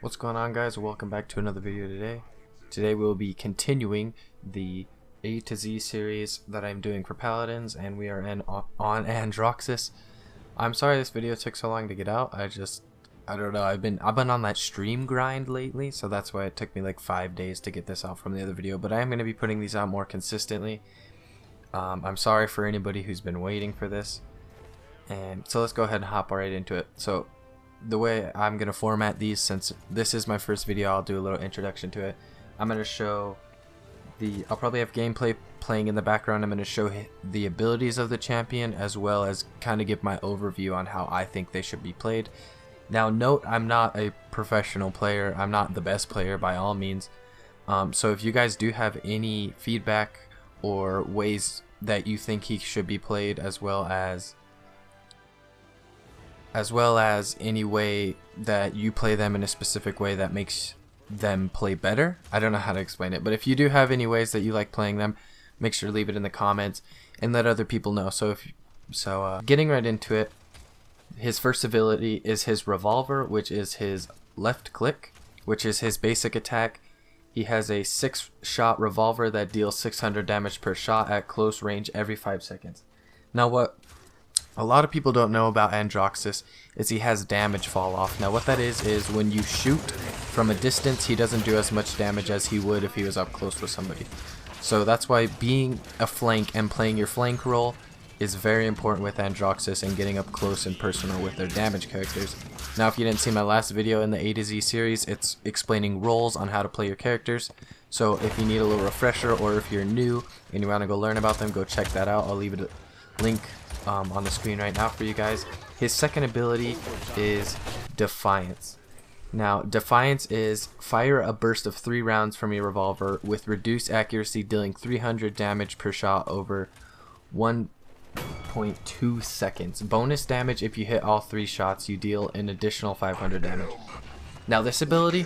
What's going on, guys? Welcome back to another video today. Today we'll be continuing the A to Z series that I'm doing for Paladins, and we are on Androxus. I'm sorry this video took so long to get out. I don't know, I've been on that stream grind lately, so that's why it took me like 5 days to get this out from the other video, but I am going to be putting these out more consistently. I'm sorry for anybody who's been waiting for this. And so let's go ahead and hop right into it. So the way I'm going to format these, since this is my first video, I'll do a little introduction to it. I'm going to show I'll probably have gameplay playing in the background. I'm going to show the abilities of the champion, as well as kind of give my overview on how I think they should be played. Now note, I'm not a professional player. I'm not the best player by all means. So if you guys do have any feedback or ways that you think he should be played, as well as any way that you play them in a specific way that makes them play better. I don't know how to explain it, but if you do have any ways that you like playing them, make sure to leave it in the comments and let other people know. Getting right into it, his first ability is his revolver, which is his left click, which is his basic attack. He has a 6-shot revolver that deals 600 damage per shot at close range every 5 seconds. Now what a lot of people don't know about Androxus is he has damage fall off. Now what that is when you shoot from a distance, he doesn't do as much damage as he would if he was up close with somebody. So that's why being a flank and playing your flank role is very important with Androxus and getting up close and personal with their damage characters. Now if you didn't see my last video in the A to Z series, it's explaining roles on how to play your characters. So if you need a little refresher, or if you're new and you want to go learn about them, go check that out. I'll leave it a link on the screen right now for you guys. His second ability is Defiance. Now Defiance is fire a burst of 3 rounds from your revolver with reduced accuracy, dealing 300 damage per shot over 1.2 seconds. Bonus damage if you hit all 3 shots, you deal an additional 500 damage. Now this ability,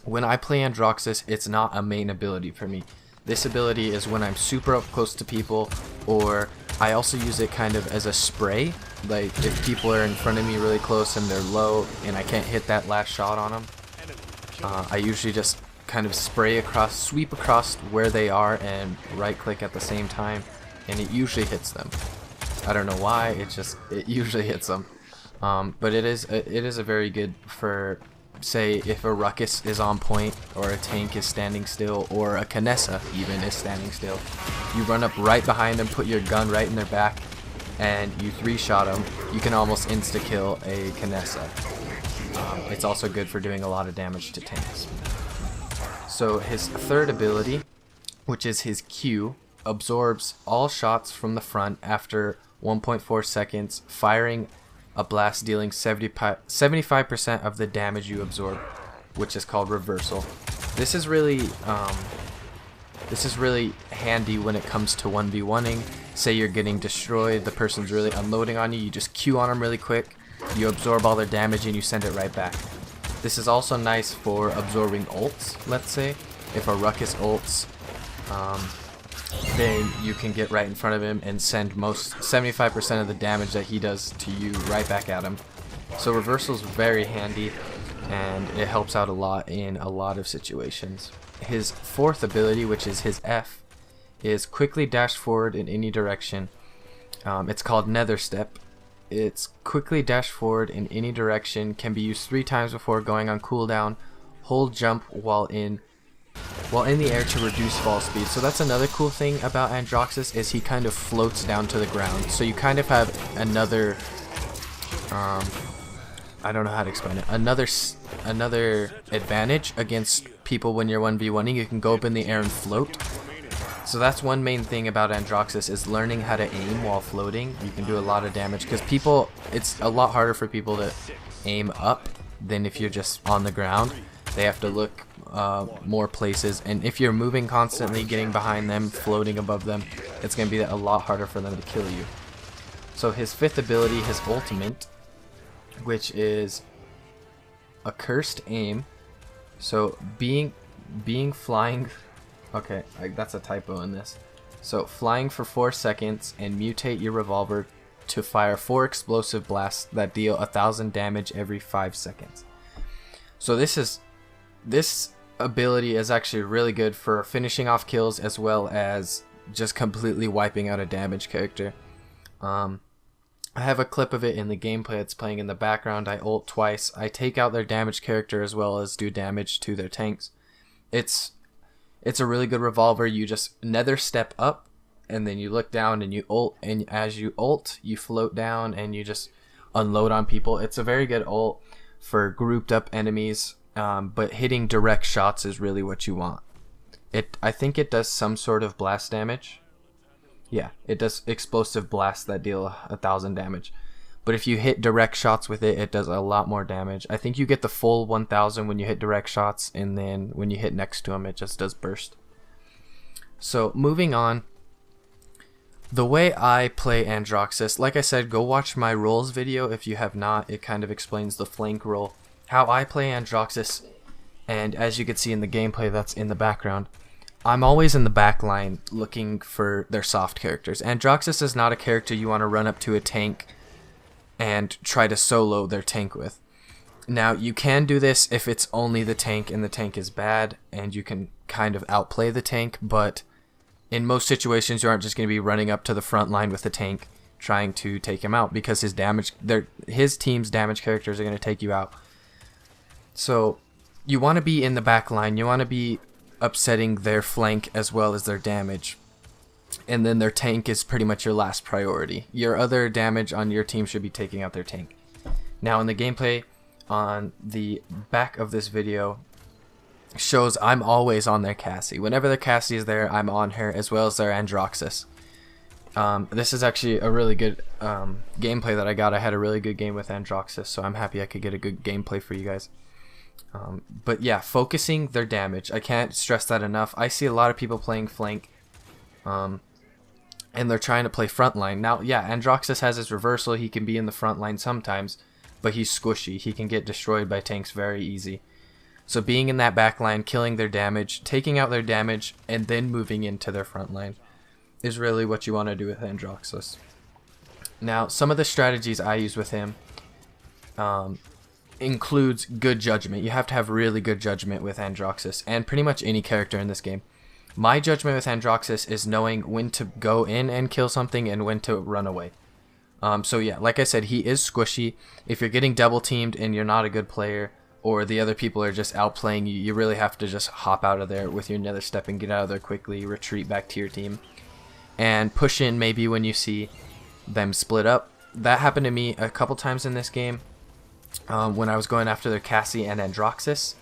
when I play Androxus, it's not a main ability for me. This ability is when I'm super up close to people, or I also use it kind of as a spray. Like if people are in front of me really close and they're low and I can't hit that last shot on them, I usually just kind of sweep across where they are and right click at the same time, and it usually hits them. I don't know why, it usually hits them. But it is a very good for, say, if a ruckus is on point, or a tank is standing still, or a Kinessa even is standing still. You run up right behind them, put your gun right in their back, and you 3-shot them. You can almost insta-kill a Kinessa. It's also good for doing a lot of damage to tanks. So his third ability, which is his Q, absorbs all shots from the front after 1.4 seconds, firing a blast dealing 75% of the damage you absorb, which is called reversal. This is really handy when it comes to 1v1ing. Say you're getting destroyed, the person's really unloading on you, you just Q on them really quick, you absorb all their damage and you send it right back. This is also nice for absorbing ults. Let's say if a ruckus ults, then you can get right in front of him and send 75% of the damage that he does to you right back at him. So reversal is very handy, and it helps out a lot in a lot of situations. His fourth ability, which is his F, is quickly dash forward in any direction. It's called Nether Step. It's quickly dash forward in any direction, can be used 3 times before going on cooldown. Hold jump while in the air to reduce fall speed. So that's another cool thing about Androxus, is he kind of floats down to the ground. So you kind of have another, I don't know how to explain it, another advantage against people when you're 1v1ing. You can go up in the air and float. So that's one main thing about Androxus, is learning how to aim while floating. You can do a lot of damage, because it's a lot harder for people to aim up than if you're just on the ground. They have to look more places, and if you're moving constantly, getting behind them, floating above them, it's going to be a lot harder for them to kill you. So his fifth ability, his ultimate, which is a cursed aim. So being flying, okay, that's a typo in this. So flying for 4 seconds and mutate your revolver to fire 4 explosive blasts that deal 1,000 damage every 5 seconds. So this ability is actually really good for finishing off kills as well as just completely wiping out a damage character. I have a clip of it in the gameplay that's playing in the background. I ult twice. I take out their damage character as well as do damage to their tanks. It's a really good revolver. You just nether step up and then you look down and you ult, and as you ult you float down and you just unload on people. It's a very good ult for grouped up enemies, but hitting direct shots is really what you want. I think it does some sort of blast damage. Yeah, it does explosive blasts that deal 1,000 damage. But if you hit direct shots with it, it does a lot more damage. I think you get the full 1,000 when you hit direct shots, and then when you hit next to them, it just does burst. So moving on, the way I play Androxus, like I said, go watch my roles video if you have not. It kind of explains the flank role, how I play Androxus, and as you can see in the gameplay that's in the background, I'm always in the back line looking for their soft characters. Androxus is not a character you want to run up to a tank and try to solo their tank with. Now, you can do this if it's only the tank and the tank is bad and you can kind of outplay the tank, but in most situations you aren't just going to be running up to the front line with the tank trying to take him out, because his team's damage characters are going to take you out. So you want to be in the back line. You want to be upsetting their flank as well as their damage, and then their tank is pretty much your last priority. Your other damage on your team should be taking out their tank. Now in the gameplay on the back of this video shows I'm always on their Cassie. Whenever their Cassie is there, I'm on her, as well as their Androxus. This is actually a really good gameplay that I got. I had a really good game with Androxus, so I'm happy I could get a good gameplay for you guys. But yeah, focusing their damage. I can't stress that enough. I see a lot of people playing flank, and they're trying to play frontline. Now, yeah, Androxus has his reversal. He can be in the front line sometimes, but he's squishy. He can get destroyed by tanks very easy. So being in that back line, killing their damage, taking out their damage, and then moving into their front line is really what you want to do with Androxus. Now, some of the strategies I use with him includes good judgment. You have to have really good judgment with Androxus, and pretty much any character in this game. My judgment with Androxus is knowing when to go in and kill something and when to run away. So yeah, like I said, he is squishy. If you're getting double teamed and you're not a good player, or the other people are just outplaying you, you really have to just hop out of there with your nether step and get out of there quickly, retreat back to your team, and push in maybe when you see them split up. That happened to me a couple times in this game. When I was going after their Cassie and Androxus,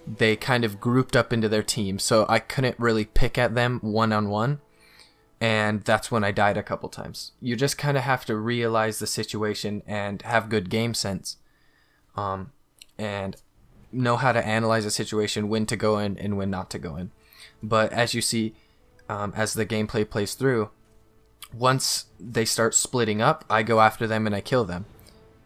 they kind of grouped up into their team, so I couldn't really pick at them one-on-one, and that's when I died a couple times. You just kind of have to realize the situation and have good game sense, and know how to analyze a situation, when to go in and when not to go in. But as you see, as the gameplay plays through, once they start splitting up, I go after them and I kill them.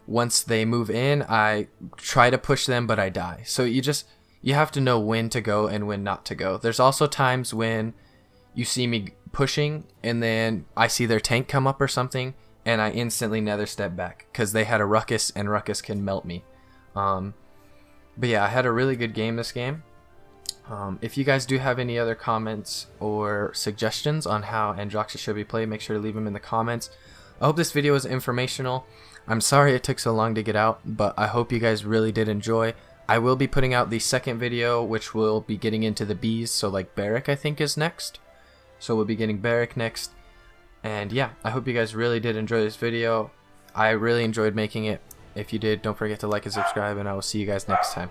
Once they move in, I try to push them, but I die. So you have to know when to go and when not to go. There's also times when you see me pushing and then I see their tank come up or something, and I instantly nether step back because they had a ruckus, and ruckus can melt me. But yeah, I had a really good game this game. If you guys do have any other comments or suggestions on how Androxus should be played, make sure to leave them in the comments. I hope this video was informational. I'm sorry it took so long to get out, but I hope you guys really did enjoy. I will be putting out the second video, which will be getting into the bees, so like Barrack I think is next. So we'll be getting Barrack next. And yeah, I hope you guys really did enjoy this video. I really enjoyed making it. If you did, don't forget to like and subscribe, and I will see you guys next time.